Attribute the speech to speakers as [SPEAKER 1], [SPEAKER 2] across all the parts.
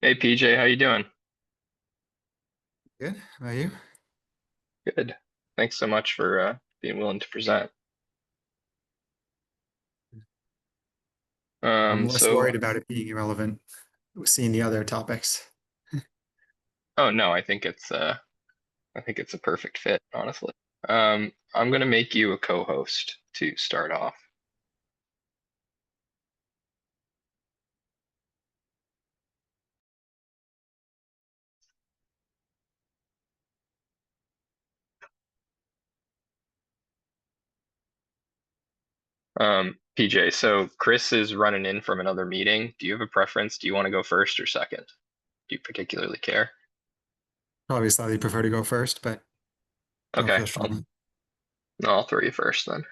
[SPEAKER 1] Hey PJ, how you doing?
[SPEAKER 2] Good. How about you?
[SPEAKER 1] Good. Thanks so much for being willing to present.
[SPEAKER 2] I'm less
[SPEAKER 1] So,
[SPEAKER 2] worried about it being irrelevant, seeing the other topics.
[SPEAKER 1] oh no, I think it's a perfect fit, honestly. I'm gonna make you a co-host to start off. PJ, so Kris is running in from another meeting. Do you have a preference? Do you want to go first or second? Do you particularly care?
[SPEAKER 2] Probably slightly prefer to go first, but don't
[SPEAKER 1] Okay,
[SPEAKER 2] feel strongly.
[SPEAKER 1] I'll throw you first then.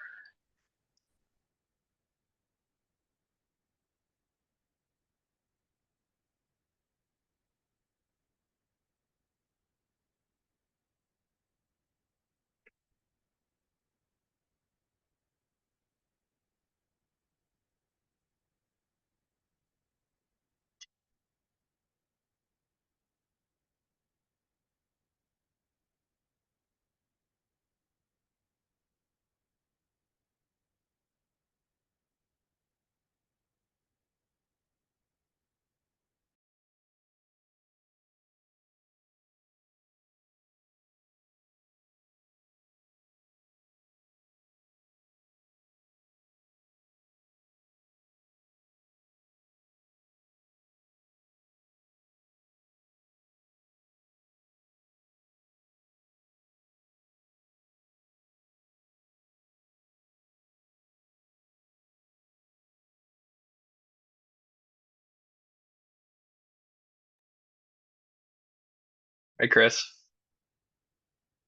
[SPEAKER 1] Hi Kris,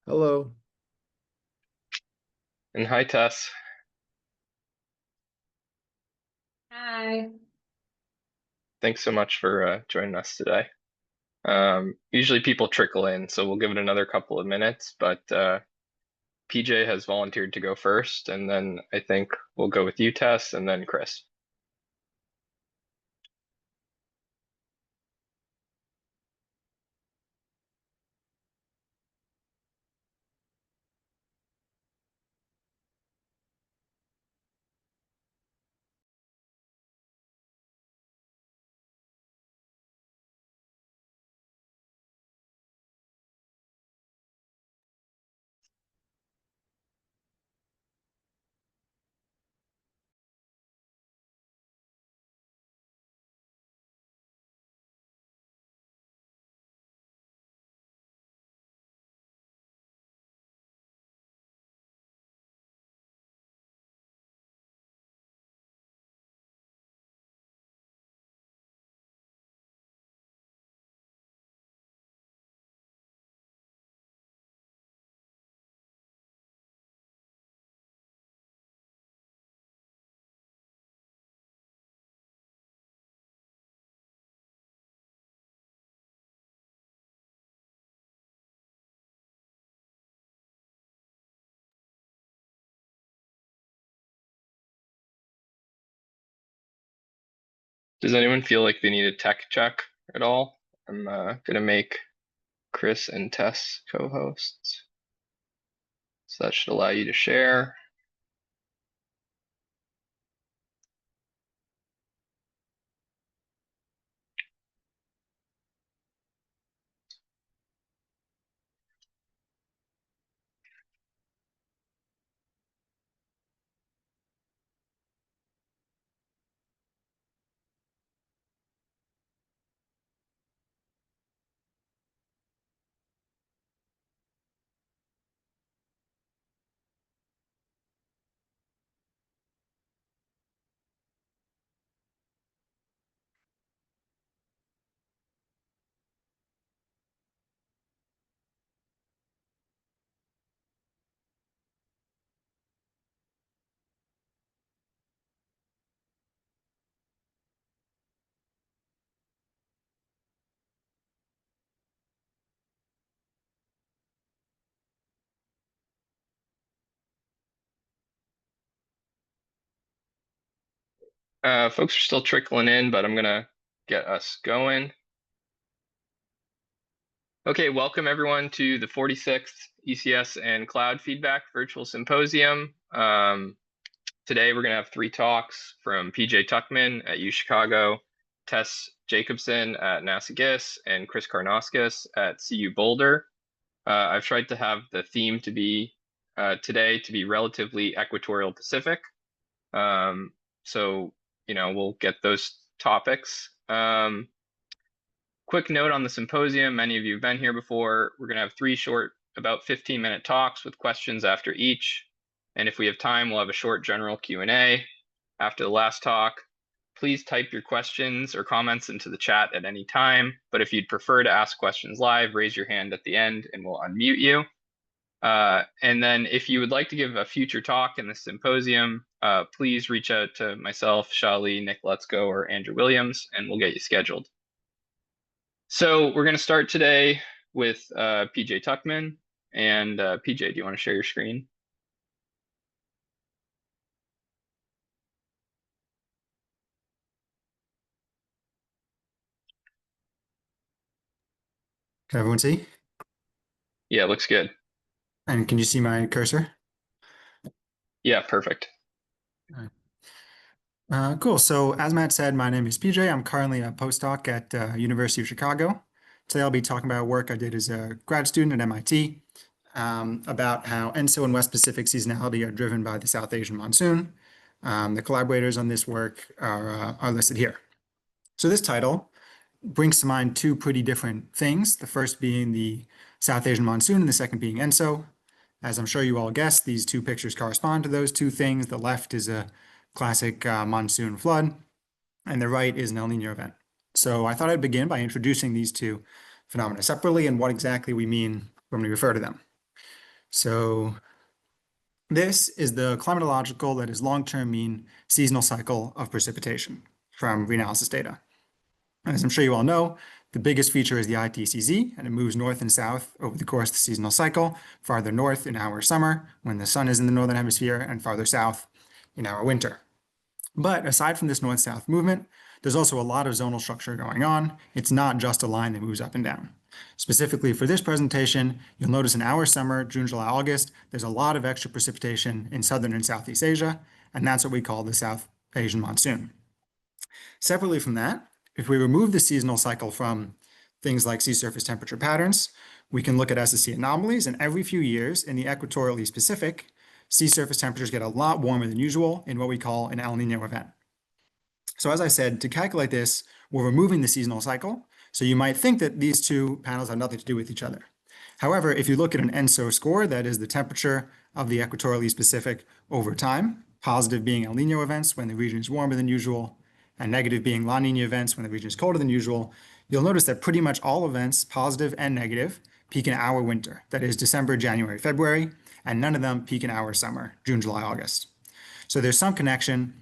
[SPEAKER 2] Hello.
[SPEAKER 1] and hi Tess.
[SPEAKER 3] Hi.
[SPEAKER 1] Thanks so much for joining us today. Usually people trickle in, so we'll give it another couple of minutes, but PJ has volunteered to go first, and then I think we'll go with you, Tess, and then Kris. Does anyone feel like they need a tech check at all? I'm gonna make Kris and Tess co-hosts, so that should allow you to share. Folks are still trickling in, but I'm gonna get us going. Okay, welcome everyone to the 46th ECS and Cloud Feedback Virtual Symposium. Today we're going to have 3 talks from PJ Tuckman at UChicago, Tess Jacobson at NASA GISS, and Kris Karnauskas at CU Boulder. I've tried to have the theme to be today to be relatively Equatorial Pacific. So, we'll get those topics. Quick note on the symposium, many of you have been here before. We're going to have 3 short, about 15-minute talks with questions after each. And if we have time, we'll have a short general Q&A after the last talk. Please type your questions or comments into the chat at any time. But if you'd prefer to ask questions live, raise your hand at the end and we'll unmute you. And then if you would like to give a future talk in the symposium, please reach out to myself, Shali, Nick Lutzko, or Andrew Williams, and we'll get you scheduled. So we're going to start today with PJ Tuckman. And PJ, do you want to share your screen?
[SPEAKER 2] Can everyone see?
[SPEAKER 1] Yeah, looks good.
[SPEAKER 2] And can you see my cursor?
[SPEAKER 1] Yeah, perfect.
[SPEAKER 2] Cool. So as Matt said, my name is PJ. I'm currently a postdoc at University of Chicago. Today I'll be talking about work I did as a grad student at MIT about how ENSO and West Pacific seasonality are driven by the South Asian monsoon. The collaborators on this work are listed here. So this title brings to mind 2 pretty different things, the first being the South Asian monsoon and the second being ENSO. As I'm sure you all guessed, these 2 pictures correspond to those 2 things. The left is a classic monsoon flood, and the right is an El Nino event. So I thought I'd begin by introducing these 2 phenomena separately and what exactly we mean when we refer to them. So this is the climatological, that is long-term mean seasonal cycle of precipitation from reanalysis data. And as I'm sure you all know, the biggest feature is the ITCZ, and it moves north and south over the course of the seasonal cycle, farther north in our summer when the sun is in the northern hemisphere, and farther south in our winter. But aside from this north-south movement, there's also a lot of zonal structure going on. It's not just a line that moves up and down. Specifically for this presentation, you'll notice in our summer, June, July, August, there's a lot of extra precipitation in southern and Southeast Asia, and that's what we call the South Asian monsoon. Separately from that, if we remove the seasonal cycle from things like sea surface temperature patterns, we can look at SST anomalies, and every few years in the equatorial East Pacific, sea surface temperatures get a lot warmer than usual in what we call an El Nino event. So as I said, to calculate this, we're removing the seasonal cycle, so you might think that these 2 panels have nothing to do with each other. However, if you look at an ENSO score, that is the temperature of the equatorial East Pacific over time, positive being El Nino events when the region is warmer than usual, and negative being La Nina events when the region is colder than usual, you'll notice that pretty much all events, positive and negative, peak in our winter, that is December, January, February, and none of them peak in our summer, June, July, August. So there's some connection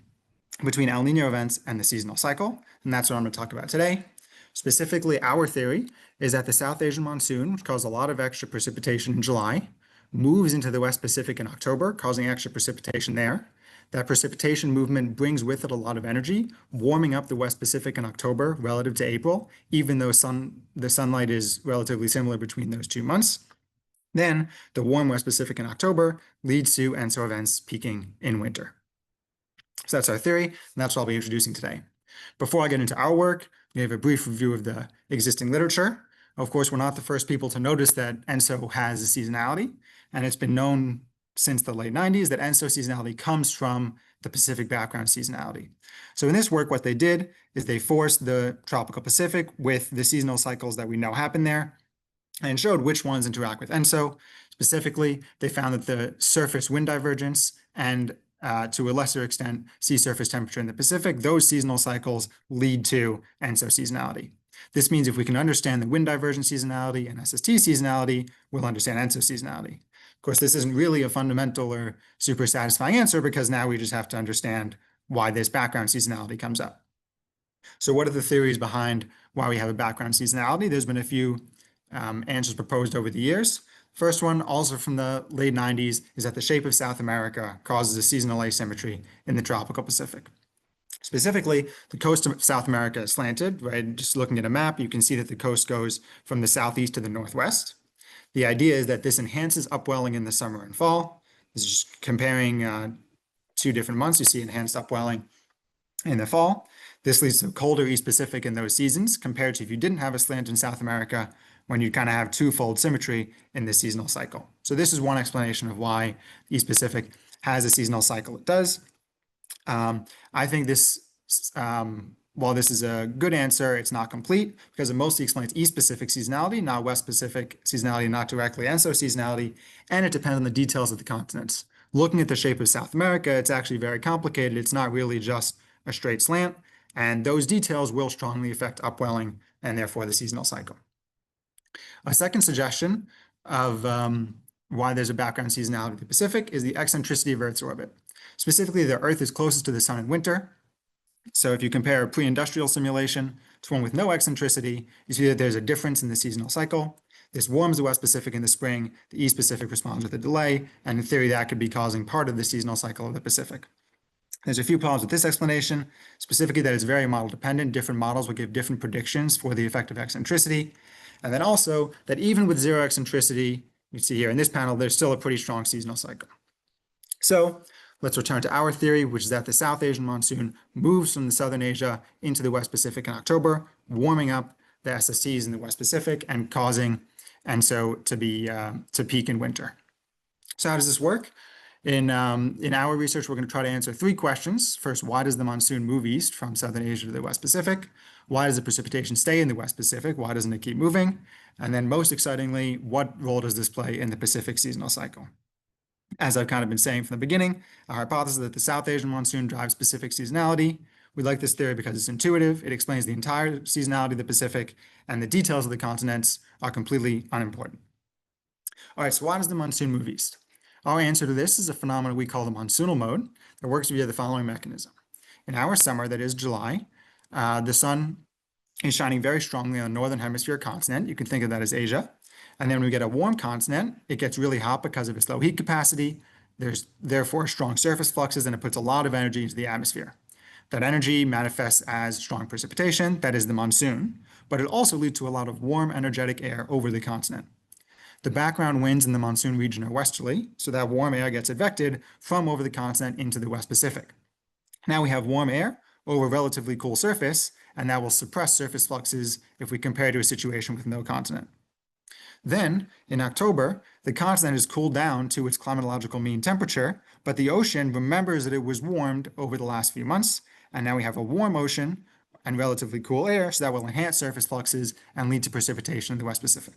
[SPEAKER 2] between El Nino events and the seasonal cycle, and that's what I'm going to talk about today. Specifically, our theory is that the South Asian monsoon, which caused a lot of extra precipitation in July, moves into the West Pacific in October, causing extra precipitation there. That precipitation movement brings with it a lot of energy, warming up the West Pacific in October relative to April, even though the sunlight is relatively similar between those 2 months. Then the warm West Pacific in October leads to ENSO events peaking in winter. So that's our theory, and that's what I'll be introducing today. Before I get into our work, we have a brief review of the existing literature. Of course, we're not the first people to notice that ENSO has a seasonality, and it's been known since the late 90s that ENSO seasonality comes from the Pacific background seasonality. So in this work, what they did is they forced the tropical Pacific with the seasonal cycles that we know happen there and showed which ones interact with ENSO. Specifically, they found that the surface wind divergence and to a lesser extent, sea surface temperature in the Pacific, those seasonal cycles lead to ENSO seasonality. This means if we can understand the wind divergence seasonality and SST seasonality, we'll understand ENSO seasonality. Of course, this isn't really a fundamental or super satisfying answer because now we just have to understand why this background seasonality comes up. So what are the theories behind why we have a background seasonality? There's been a few answers proposed over the years. First one, also from the late 90s, is that the shape of South America causes a seasonal asymmetry in the tropical Pacific. Specifically, the coast of South America is slanted, right? Just looking at a map, you can see that the coast goes from the southeast to the northwest. The idea is that this enhances upwelling in the summer and fall. This is just comparing 2 different months. You see enhanced upwelling in the fall. This leads to colder East Pacific in those seasons compared to if you didn't have a slant in South America, when you kind of have twofold symmetry in the seasonal cycle. So this is one explanation of why East Pacific has a seasonal cycle it does. I think while this is a good answer, it's not complete because it mostly explains East Pacific seasonality, not West Pacific seasonality, not directly ENSO seasonality, and it depends on the details of the continents. Looking at the shape of South America, it's actually very complicated. It's not really just a straight slant, and those details will strongly affect upwelling and therefore the seasonal cycle. A second suggestion of why there's a background seasonality of the Pacific is the eccentricity of Earth's orbit. Specifically, the Earth is closest to the sun in winter. So if you compare a pre-industrial simulation to one with no eccentricity, you see that there's a difference in the seasonal cycle. This warms the West Pacific in the spring, the East Pacific responds with a delay, and in theory that could be causing part of the seasonal cycle of the Pacific. There's a few problems with this explanation, specifically that it's very model dependent. Different models will give different predictions for the effect of eccentricity. And then also that even with zero eccentricity, you see here in this panel, there's still a pretty strong seasonal cycle. So let's return to our theory, which is that the South Asian monsoon moves from the Southern Asia into the West Pacific in October, warming up the SSTs in the West Pacific and causing ENSO to peak in winter. So how does this work? In our research, we're going to try to answer 3 questions. First, why does the monsoon move east from Southern Asia to the West Pacific? Why does the precipitation stay in the West Pacific? Why doesn't it keep moving? And then most excitingly, what role does this play in the Pacific seasonal cycle? As I've kind of been saying from the beginning, our hypothesis is that the South Asian monsoon drives Pacific seasonality. We like this theory because it's intuitive. It explains the entire seasonality of the Pacific, and the details of the continents are completely unimportant. All right, so why does the monsoon move east? Our answer to this is a phenomenon we call the monsoonal mode that works via the following mechanism. In our summer, that is July, the sun is shining very strongly on the northern hemisphere continent. You can think of that as Asia. And then when we get a warm continent, it gets really hot because of its low heat capacity. There's therefore strong surface fluxes, and it puts a lot of energy into the atmosphere. That energy manifests as strong precipitation, that is the monsoon, but it also leads to a lot of warm, energetic air over the continent. The background winds in the monsoon region are westerly, so that warm air gets advected from over the continent into the West Pacific. Now we have warm air over a relatively cool surface, and that will suppress surface fluxes if we compare to a situation with no continent. Then, in October, the continent is cooled down to its climatological mean temperature, but the ocean remembers that it was warmed over the last few months, and now we have a warm ocean and relatively cool air, so that will enhance surface fluxes and lead to precipitation in the West Pacific.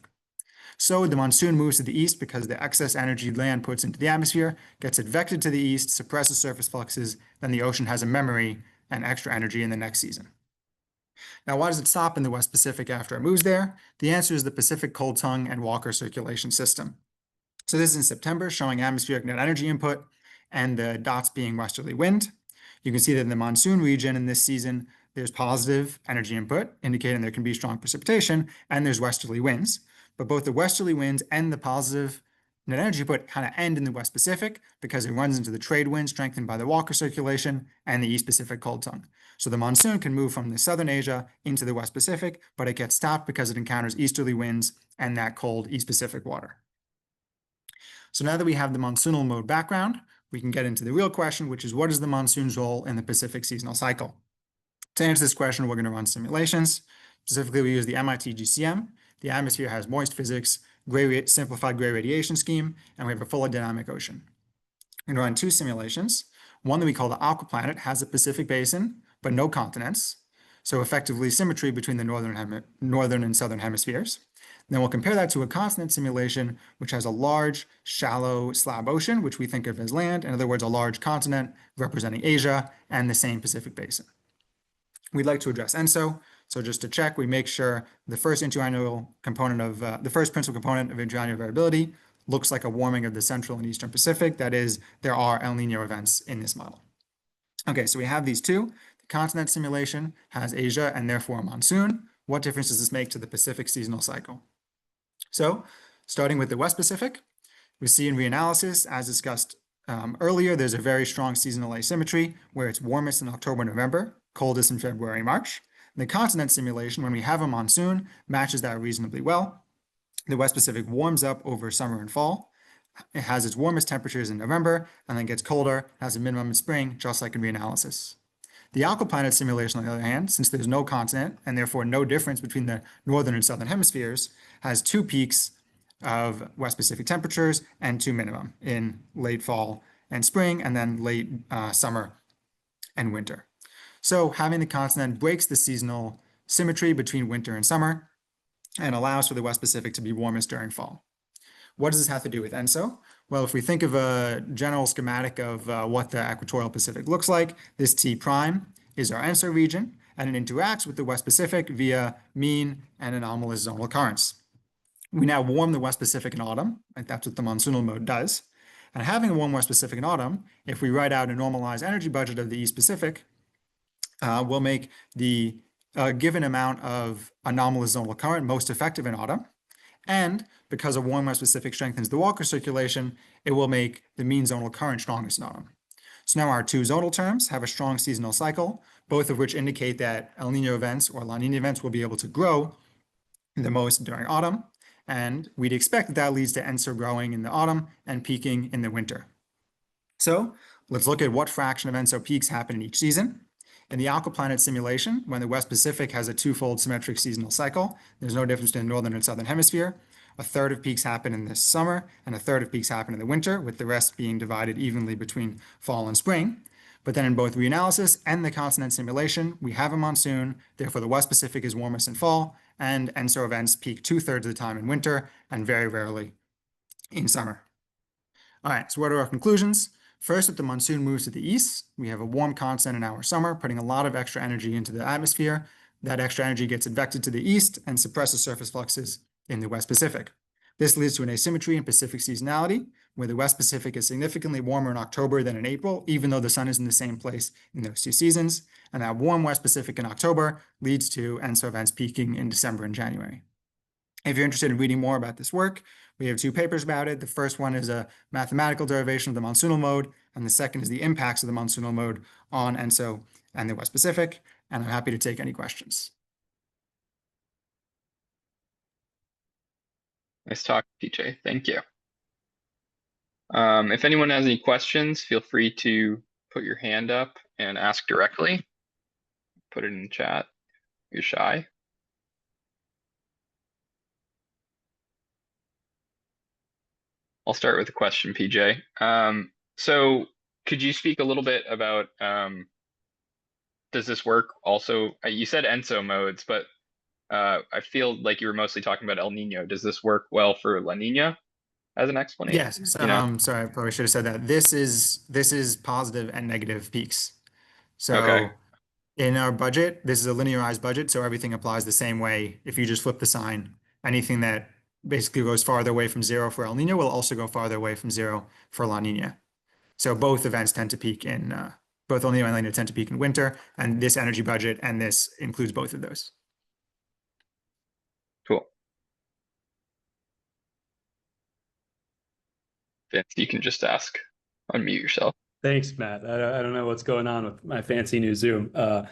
[SPEAKER 2] So the monsoon moves to the east because the excess energy land puts into the atmosphere gets advected to the east, suppresses surface fluxes, then the ocean has a memory and extra energy in the next season. Now, why does it stop in the West Pacific after it moves there? The answer is the Pacific cold tongue and Walker circulation system. So this is in September, showing atmospheric net energy input and the dots being westerly wind. You can see that in the monsoon region in this season, there's positive energy input, indicating there can be strong precipitation, and there's westerly winds. But both the westerly winds and the positive net energy input kind of end in the West Pacific because it runs into the trade wind strengthened by the Walker circulation and the East Pacific cold tongue. So the monsoon can move from the Southern Asia into the West Pacific, but it gets stopped because it encounters easterly winds and that cold East Pacific water. So now that we have the monsoonal mode background, we can get into the real question, which is what is the monsoon's role in the Pacific seasonal cycle? To answer this question, we're going to run simulations. Specifically, we use the MIT GCM. The atmosphere has moist physics, simplified gray radiation scheme, and we have a fully dynamic ocean. We're going to run 2 simulations. One that we call the Aquaplanet has a Pacific basin, but no continents. So effectively symmetry between the northern and southern hemispheres. Then we'll compare that to a continent simulation, which has a large, shallow slab ocean, which we think of as land. In other words, a large continent representing Asia and the same Pacific basin. We'd like to address ENSO. So just to check, we make sure the first principal component of interannual variability looks like a warming of the central and eastern Pacific. That is, there are El Nino events in this model. Okay, so we have these 2. The continent simulation has Asia and therefore a monsoon. What difference does this make to the Pacific seasonal cycle? So starting with the West Pacific, we see in reanalysis, as discussed earlier, there's a very strong seasonal asymmetry where it's warmest in October, November, coldest in February, March. The continent simulation, when we have a monsoon, matches that reasonably well. The West Pacific warms up over summer and fall. It has its warmest temperatures in November and then gets colder, has a minimum in spring, just like in reanalysis. The Aquaplanet simulation, on the other hand, since there's no continent and therefore no difference between the northern and southern hemispheres, has two peaks of West Pacific temperatures and two minimum in late fall and spring, and then late summer and winter. So having the continent breaks the seasonal symmetry between winter and summer and allows for the West Pacific to be warmest during fall. What does this have to do with ENSO? Well, if we think of a general schematic of what the equatorial Pacific looks like, this T prime is our ENSO region, and it interacts with the West Pacific via mean and anomalous zonal currents. We now warm the West Pacific in autumn, and that's what the monsoonal mode does. And having a warm West Pacific in autumn, if we write out a normalized energy budget of the East Pacific, we'll make the given amount of anomalous zonal current most effective in autumn. And because a warm West Pacific strengthens the Walker circulation, it will make the mean zonal current strongest in autumn. So now our two zonal terms have a strong seasonal cycle, both of which indicate that El Nino events or La Nina events will be able to grow the most during autumn. And we'd expect that that leads to ENSO growing in the autumn and peaking in the winter. So let's look at what fraction of ENSO peaks happen in each season. In the Aquaplanet simulation, when the West Pacific has a twofold symmetric seasonal cycle, there's no difference between the northern and southern hemisphere. A third of peaks happen in the summer, and a third of peaks happen in the winter, with the rest being divided evenly between fall and spring. But then in both reanalysis and the continent simulation, we have a monsoon, therefore the West Pacific is warmest in fall, and ENSO events peak 2/3 of the time in winter, and very rarely in summer. All right, so what are our conclusions? First, if the monsoon moves to the east, we have a warm constant in our summer, putting a lot of extra energy into the atmosphere. That extra energy gets advected to the east and suppresses surface fluxes in the West Pacific. This leads to an asymmetry in Pacific seasonality, where the West Pacific is significantly warmer in October than in April, even though the sun is in the same place in those two seasons. And that warm West Pacific in October leads to ENSO events peaking in December and January. If you're interested in reading more about this work, we have two papers about it. The first one is a mathematical derivation of the monsoonal mode, and the second is the impacts of the monsoonal mode on ENSO and the West Pacific. And I'm happy to take any questions.
[SPEAKER 1] Nice talk, PJ. Thank you. If anyone has any questions, feel free to put your hand up and ask directly. Put it in the chat. You're shy. I'll start with a question, PJ. So could you speak a little bit about, does this work also? You said ENSO modes, but I feel like you were mostly talking about El Nino. Does this work well for La Nina as an explanation?
[SPEAKER 2] Yes, sorry, I probably should have said that. This is positive and negative peaks. So
[SPEAKER 1] Okay.
[SPEAKER 2] in our budget, this is a linearized budget, so everything applies the same way. If you just flip the sign, anything that basically goes farther away from zero for El Nino will also go farther away from zero for La Nina. So both events tend to peak in, both El Nino and La Nina tend to peak in winter, and this energy budget and this includes both of those.
[SPEAKER 1] Cool. Vince, you can just unmute yourself.
[SPEAKER 4] Thanks, Matt. I don't know what's going on with my fancy new Zoom. Great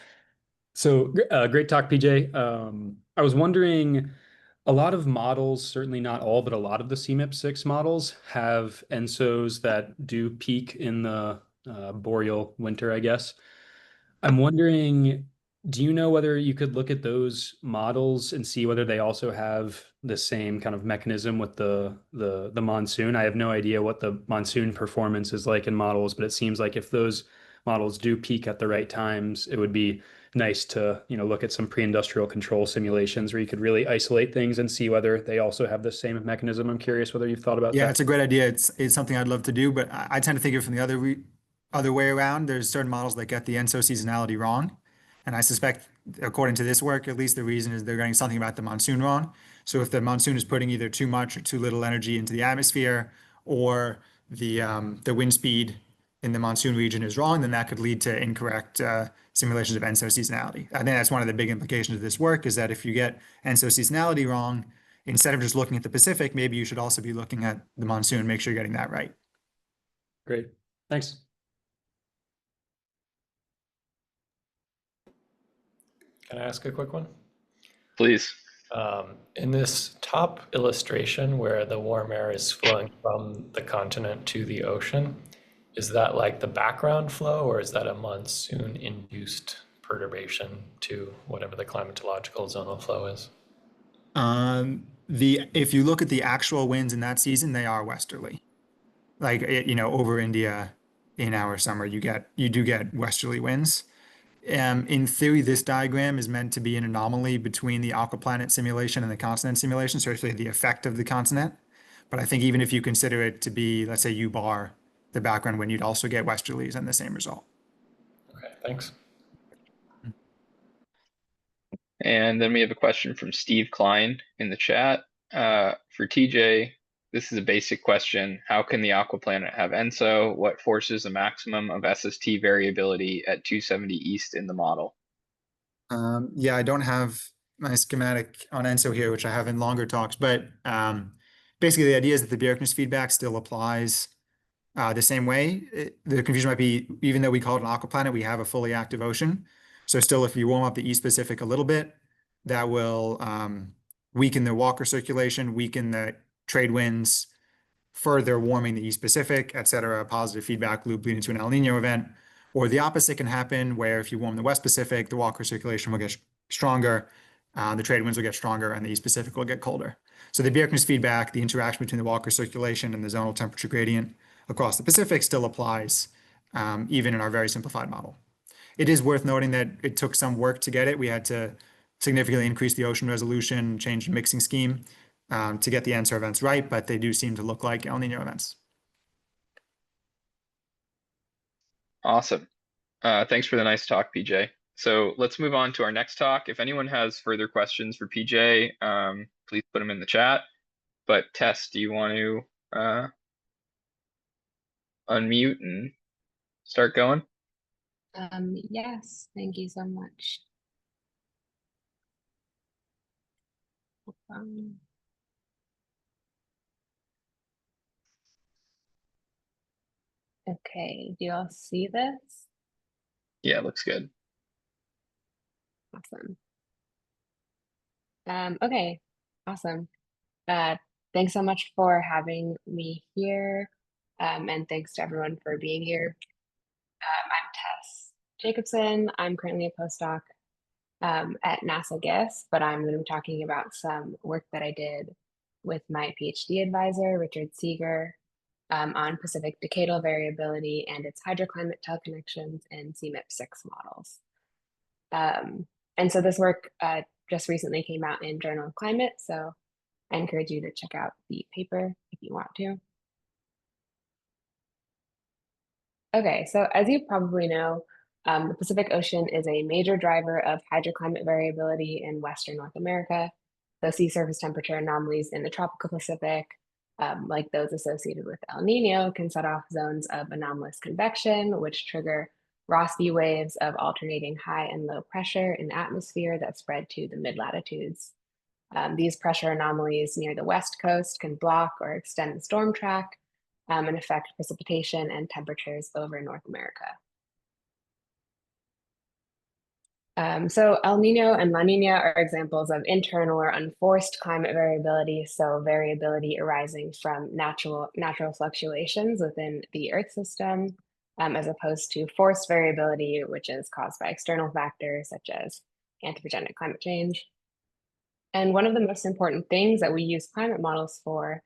[SPEAKER 4] talk, PJ. I was wondering, a lot of models, certainly not all, but a lot of the CMIP6 models have ENSOs that do peak in the boreal winter, I guess. I'm wondering, do you know whether you could look at those models and see whether they also have the same kind of mechanism with the monsoon? I have no idea what the monsoon performance is like in models, but it seems like if those models do peak at the right times, it would be nice to, look at some pre-industrial control simulations where you could really isolate things and see whether they also have the same mechanism. I'm curious whether you've thought about that.
[SPEAKER 2] Yeah, it's a great idea. It's something I'd love to do, but I tend to think of it from the other way around. There's certain models that get the ENSO seasonality wrong. And I suspect, according to this work, at least the reason is they're getting something about the monsoon wrong. So if the monsoon is putting either too much or too little energy into the atmosphere, or the wind speed in the monsoon region is wrong, then that could lead to incorrect simulations of ENSO seasonality. I think that's one of the big implications of this work, is that if you get ENSO seasonality wrong, instead of just looking at the Pacific, maybe you should also be looking at the monsoon, make sure you're getting that right.
[SPEAKER 4] Great. Thanks.
[SPEAKER 5] Can I ask a quick one?
[SPEAKER 1] Please.
[SPEAKER 5] In this top illustration where the warm air is flowing from the continent to the ocean, is that like the background flow, or is that a monsoon-induced perturbation to whatever the climatological zonal flow is?
[SPEAKER 2] If you look at the actual winds in that season, they are westerly. Like over India in our summer, you do get westerly winds. In theory, this diagram is meant to be an anomaly between the aquaplanet simulation and the continent simulation, so it's really the effect of the continent. But I think even if you consider it to be, let's say, U bar, the background wind, you'd also get westerlies and the same result.
[SPEAKER 5] Okay, thanks.
[SPEAKER 1] And then we have a question from Steve Klein in the chat. For TJ, this is a basic question. How can the aquaplanet have ENSO? What forces a maximum of SST variability at 270 east in the model?
[SPEAKER 2] Yeah, I don't have my schematic on ENSO here, which I have in longer talks, but basically the idea is that the Bjerknes feedback still applies the same way. The confusion might be, even though we call it an aquaplanet, we have a fully active ocean. So still, if you warm up the East Pacific a little bit, that will weaken the Walker circulation, weaken the trade winds, further warming the East Pacific, et cetera, a positive feedback loop leading to an El Nino event. Or the opposite can happen, where if you warm the West Pacific, the Walker circulation will get stronger, the trade winds will get stronger, and the East Pacific will get colder. So the Bjerknes feedback, the interaction between the Walker circulation and the zonal temperature gradient across the Pacific still applies, even in our very simplified model. It is worth noting that it took some work to get it. We had to significantly increase the ocean resolution, change the mixing scheme to get the ENSO events right, but they do seem to look like El Nino events.
[SPEAKER 1] Awesome. Thanks for the nice talk, PJ. So let's move on to our next talk. If anyone has further questions for PJ, please put them in the chat. But Tess, do you want to unmute and start going?
[SPEAKER 3] Yes, thank you so much. Okay, do you all see this?
[SPEAKER 1] Yeah, looks good.
[SPEAKER 3] Awesome. Okay, awesome. Thanks so much for having me here. And thanks to everyone for being here. I'm Tess Jacobson. I'm currently a postdoc at NASA GISS, but I'm going to be talking about some work that I did with my PhD advisor, Richard Seeger, on Pacific decadal variability and its hydroclimate teleconnections and CMIP6 models. And so this work just recently came out in Journal of Climate, so I encourage you to check out the paper if you want to. Okay, so as you probably know, the Pacific Ocean is a major driver of hydroclimate variability in Western North America. The sea surface temperature anomalies in the tropical Pacific, like those associated with El Nino, can set off zones of anomalous convection, which trigger Rossby waves of alternating high and low pressure in the atmosphere that spread to the mid-latitudes. These pressure anomalies near the west coast can block or extend the storm track and affect precipitation and temperatures over North America. So El Nino and La Nina are examples of internal or unforced climate variability, so variability arising from natural fluctuations within the Earth system, as opposed to forced variability, which is caused by external factors such as anthropogenic climate change. And one of the most important things that we use climate models for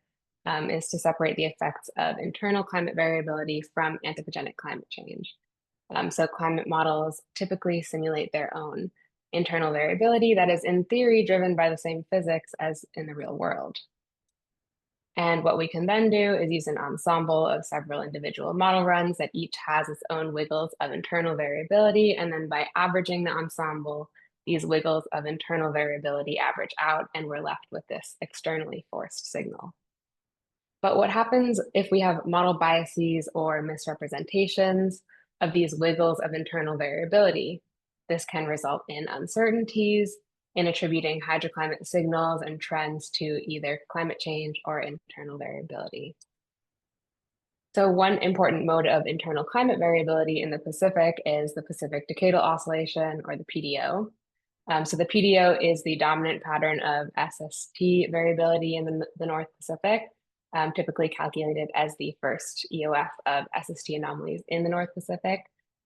[SPEAKER 3] is to separate the effects of internal climate variability from anthropogenic climate change. So climate models typically simulate their own internal variability that is in theory driven by the same physics as in the real world. And what we can then do is use an ensemble of several individual model runs that each has its own wiggles of internal variability. And then by averaging the ensemble, these wiggles of internal variability average out, and we're left with this externally forced signal. But what happens if we have model biases or misrepresentations of these wiggles of internal variability? This can result in uncertainties in attributing hydroclimate signals and trends to either climate change or internal variability. So one important mode of internal climate variability in the Pacific is the Pacific Decadal Oscillation, or the PDO. So the PDO is the dominant pattern of SST variability in the North Pacific, typically calculated as the first EOF of SST anomalies in the North Pacific.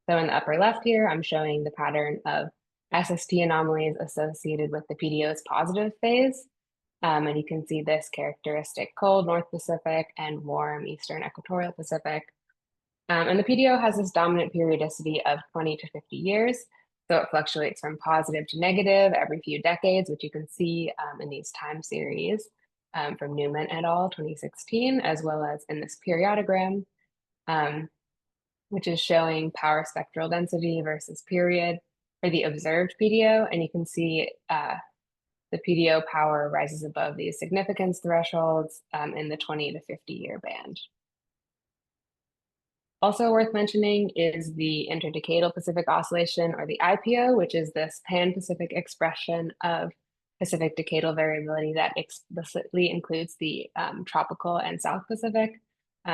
[SPEAKER 3] So in the upper left here, I'm showing the pattern of SST anomalies associated with the PDO's positive phase. And you can see this characteristic cold North Pacific and warm Eastern Equatorial Pacific. And the PDO has this dominant periodicity of 20 to 50 years. So it fluctuates from positive to negative every few decades, which you can see in these time series from Newman et al. 2016, as well as in this periodogram, which is showing power spectral density versus period for the observed PDO. And you can see the PDO power rises above these significance thresholds in the 20 to 50 year band. Also worth mentioning is the Interdecadal Pacific Oscillation, or the IPO, which is this pan-Pacific expression of Pacific decadal variability that explicitly includes the tropical and South Pacific,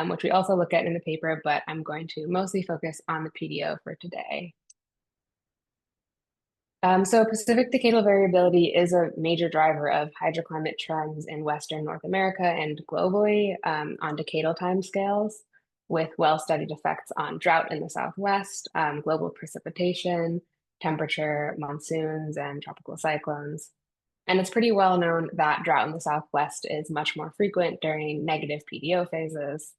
[SPEAKER 3] which we also look at in the paper, but I'm going to mostly focus on the PDO for today. So Pacific decadal variability is a major driver of hydroclimate trends in Western North America and globally on decadal timescales, with well-studied effects on drought in the Southwest, global precipitation, temperature, monsoons, and tropical cyclones. And it's pretty well known that drought in the Southwest is much more frequent during negative PDO phases.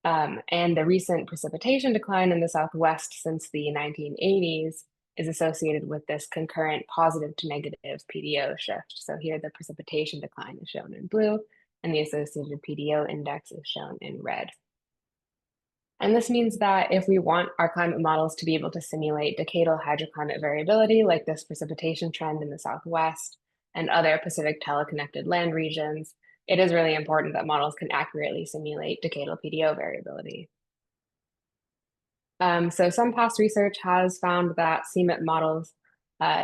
[SPEAKER 3] And the recent precipitation decline in the Southwest since the 1980s is associated with this concurrent positive to negative PDO shift. So here the precipitation decline is shown in blue, and the associated PDO index is shown in red. And this means that if we want our climate models to be able to simulate decadal hydroclimate variability, like this precipitation trend in the Southwest and other Pacific teleconnected land regions, it is really important that models can accurately simulate decadal PDO variability. So some past research has found that CMIP models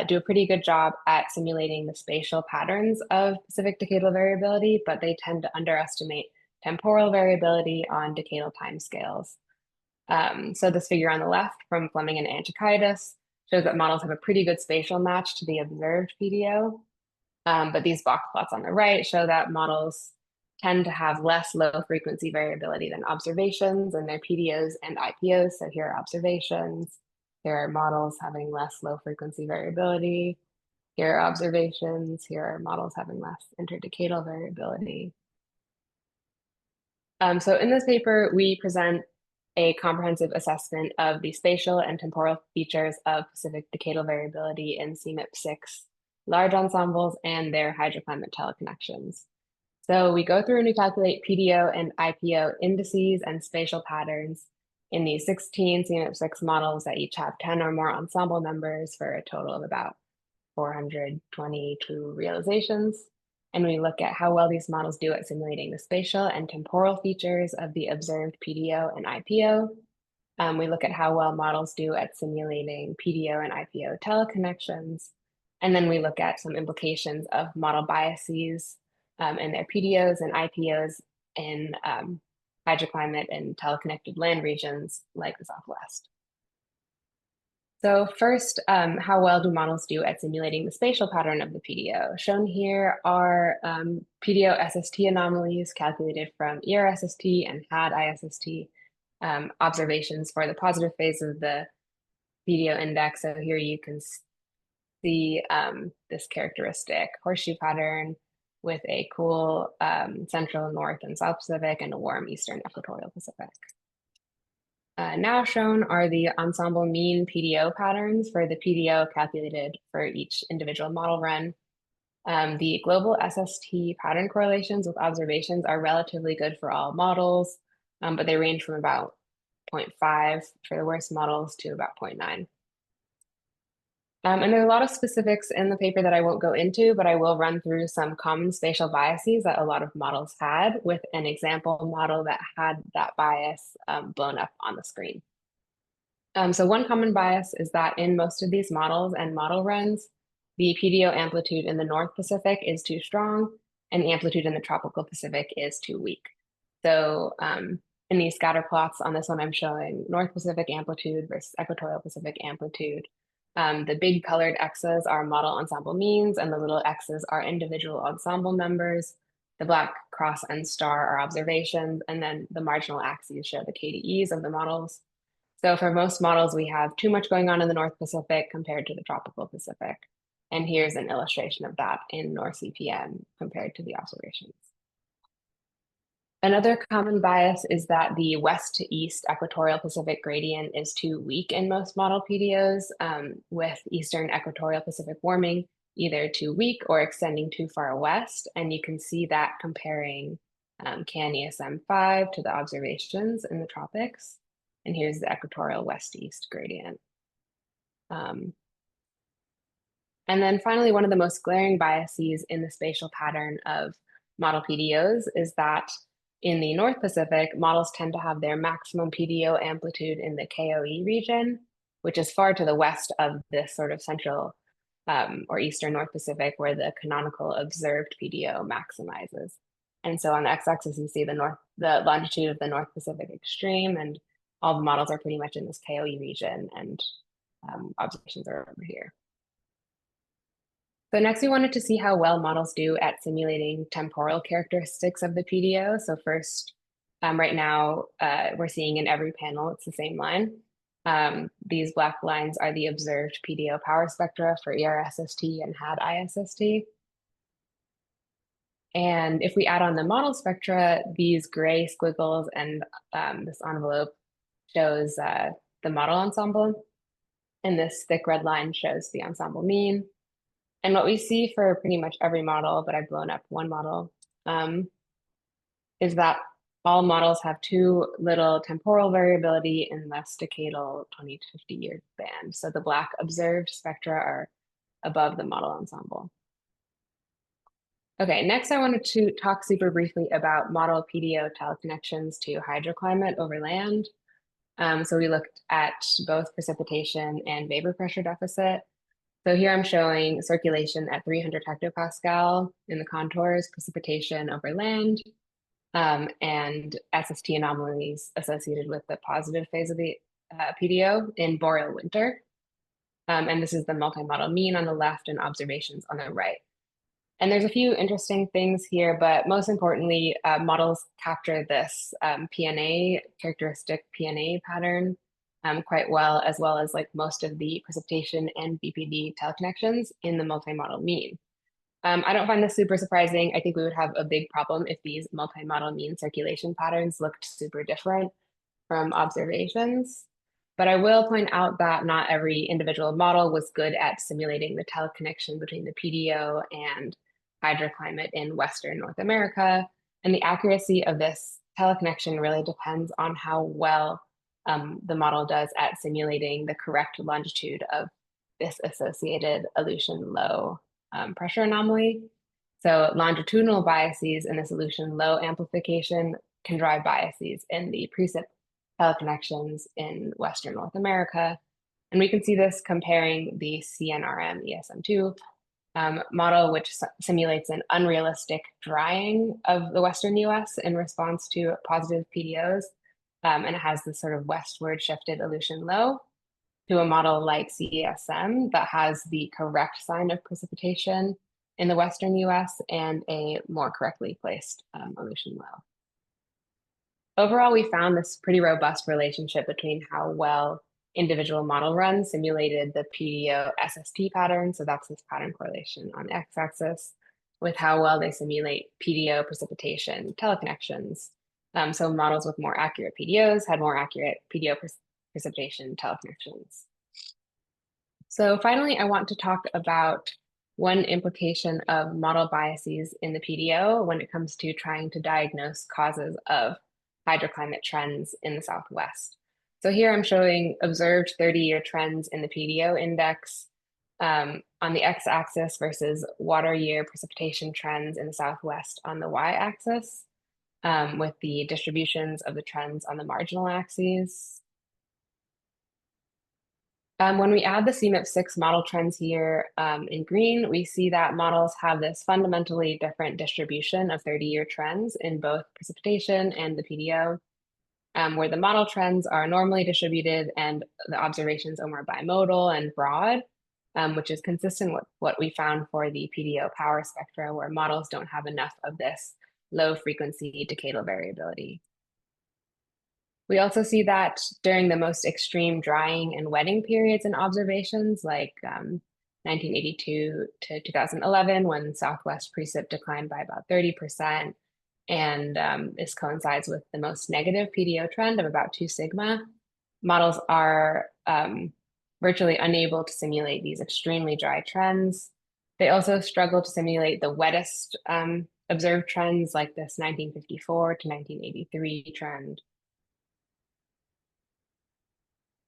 [SPEAKER 3] do a pretty good job at simulating the spatial patterns of Pacific decadal variability, but they tend to underestimate temporal variability on decadal timescales. So this figure on the left from Fleming and Antiochitis shows that models have a pretty good spatial match to the observed PDO. But these box plots on the right show that models tend to have less low frequency variability than observations in their PDOs and IPOs. So here are observations. Here are models having less low frequency variability. Here are observations. Here are models having less interdecadal variability. So in this paper, we present a comprehensive assessment of the spatial and temporal features of Pacific decadal variability in CMIP-6 large ensembles and their hydroclimate teleconnections. So we go through and we calculate PDO and IPO indices and spatial patterns in these 16 CMIP-6 models that each have 10 or more ensemble members for a total of about 422 realizations. And we look at how well these models do at simulating the spatial and temporal features of the observed PDO and IPO. We look at how well models do at simulating PDO and IPO teleconnections. And then we look at some implications of model biases in their PDOs and IPOs in hydroclimate and teleconnected land regions like the Southwest. So first, how well do models do at simulating the spatial pattern of the PDO? Shown here are PDO SST anomalies calculated from ERSST and HAD ISST observations for the positive phase of the PDO index. So here you can see this characteristic horseshoe pattern with a cool central, north, and south Pacific and a warm eastern equatorial Pacific. Now shown are the ensemble mean PDO patterns for the PDO calculated for each individual model run. The global SST pattern correlations with observations are relatively good for all models, but they range from about 0.5 for the worst models to about 0.9. And there's a lot of specifics in the paper that I won't go into, but I will run through some common spatial biases that a lot of models had with an example model that had that bias blown up on the screen. So one common bias is that in most of these models and model runs, the PDO amplitude in the North Pacific is too strong and the amplitude in the tropical Pacific is too weak. So in these scatter plots. On this one, I'm showing North Pacific amplitude versus Equatorial Pacific amplitude. The big colored X's are model ensemble means, and the little X's are individual ensemble members. The black cross and star are observations, and then the marginal axes show the KDEs of the models. So for most models, we have too much going on in the North Pacific compared to the tropical Pacific. And here's an illustration of that in NORCPM compared to the observations. Another common bias is that the west to east equatorial Pacific gradient is too weak in most model PDOs, with eastern equatorial Pacific warming either too weak or extending too far west. And you can see that comparing CAN ESM5 to the observations in the tropics. And here's the equatorial west-east gradient. And then finally, one of the most glaring biases in the spatial pattern of model PDOs is that in the North Pacific, models tend to have their maximum PDO amplitude in the KOE region, which is far to the west of this sort of central or eastern North Pacific, where the canonical observed PDO maximizes. And so on the x-axis, you see the longitude of the North Pacific extreme, and all the models are pretty much in this KOE region, and observations are over here. So next, we wanted to see how well models do at simulating temporal characteristics of the PDO. So first, right now, we're seeing in every panel, it's the same line. These black lines are the observed PDO power spectra for ERSST and HAD-ISST. And if we add on the model spectra, these gray squiggles and this envelope shows the model ensemble. And this thick red line shows the ensemble mean. And what we see for pretty much every model, but I've blown up one model, is that all models have too little temporal variability in this decadal 20 to 50 year band. So the black observed spectra are above the model ensemble. Okay, next I wanted to talk super briefly about model PDO teleconnections to hydroclimate over land. So we looked at both precipitation and vapor pressure deficit. So here I'm showing circulation at 300 hectopascal in the contours, precipitation over land, and SST anomalies associated with the positive phase of the PDO in boreal winter. And this is the multi-model mean on the left and observations on the right. And there's a few interesting things here, but most importantly, models capture this PNA, characteristic PNA pattern quite well as like most of the precipitation and BPD teleconnections in the multi-model mean. I don't find this super surprising. I think we would have a big problem if these multi-model mean circulation patterns looked super different from observations. But I will point out that not every individual model was good at simulating the teleconnection between the PDO and hydroclimate in Western North America. And the accuracy of this teleconnection really depends on how well the model does at simulating the correct longitude of this associated Aleutian low pressure anomaly. So longitudinal biases in this Aleutian low amplification can drive biases in the precip teleconnections in Western North America. And we can see this comparing the CNRM ESM2 model, which simulates an unrealistic drying of the Western US in response to positive PDOs. And it has this sort of westward shifted Aleutian low, to a model like CESM that has the correct sign of precipitation in the Western US and a more correctly placed Aleutian low. Overall, we found this pretty robust relationship between how well individual model runs simulated the PDO SST pattern. So that's this pattern correlation on the x-axis, with how well they simulate PDO precipitation teleconnections. So models with more accurate PDOs had more accurate PDO precipitation teleconnections. So finally, I want to talk about one implication of model biases in the PDO when it comes to trying to diagnose causes of hydroclimate trends in the Southwest. So here I'm showing observed 30-year trends in the PDO index on the x-axis versus water year precipitation trends in the Southwest on the y-axis, with the distributions of the trends on the marginal axes. When we add the CMIP6 model trends here in green, we see that models have this fundamentally different distribution of 30-year trends in both precipitation and the PDO. where the model trends are normally distributed and the observations are more bimodal and broad, which is consistent with what we found for the PDO power spectra, where models don't have enough of this low frequency decadal variability. We also see that during the most extreme drying and wetting periods in observations, like 1982 to 2011, when Southwest precip declined by about 30%, and this coincides with the most negative PDO trend of about 2 sigma. Models are virtually unable to simulate these extremely dry trends. They also struggle to simulate the wettest observed trends, like this 1954 to 1983 trend.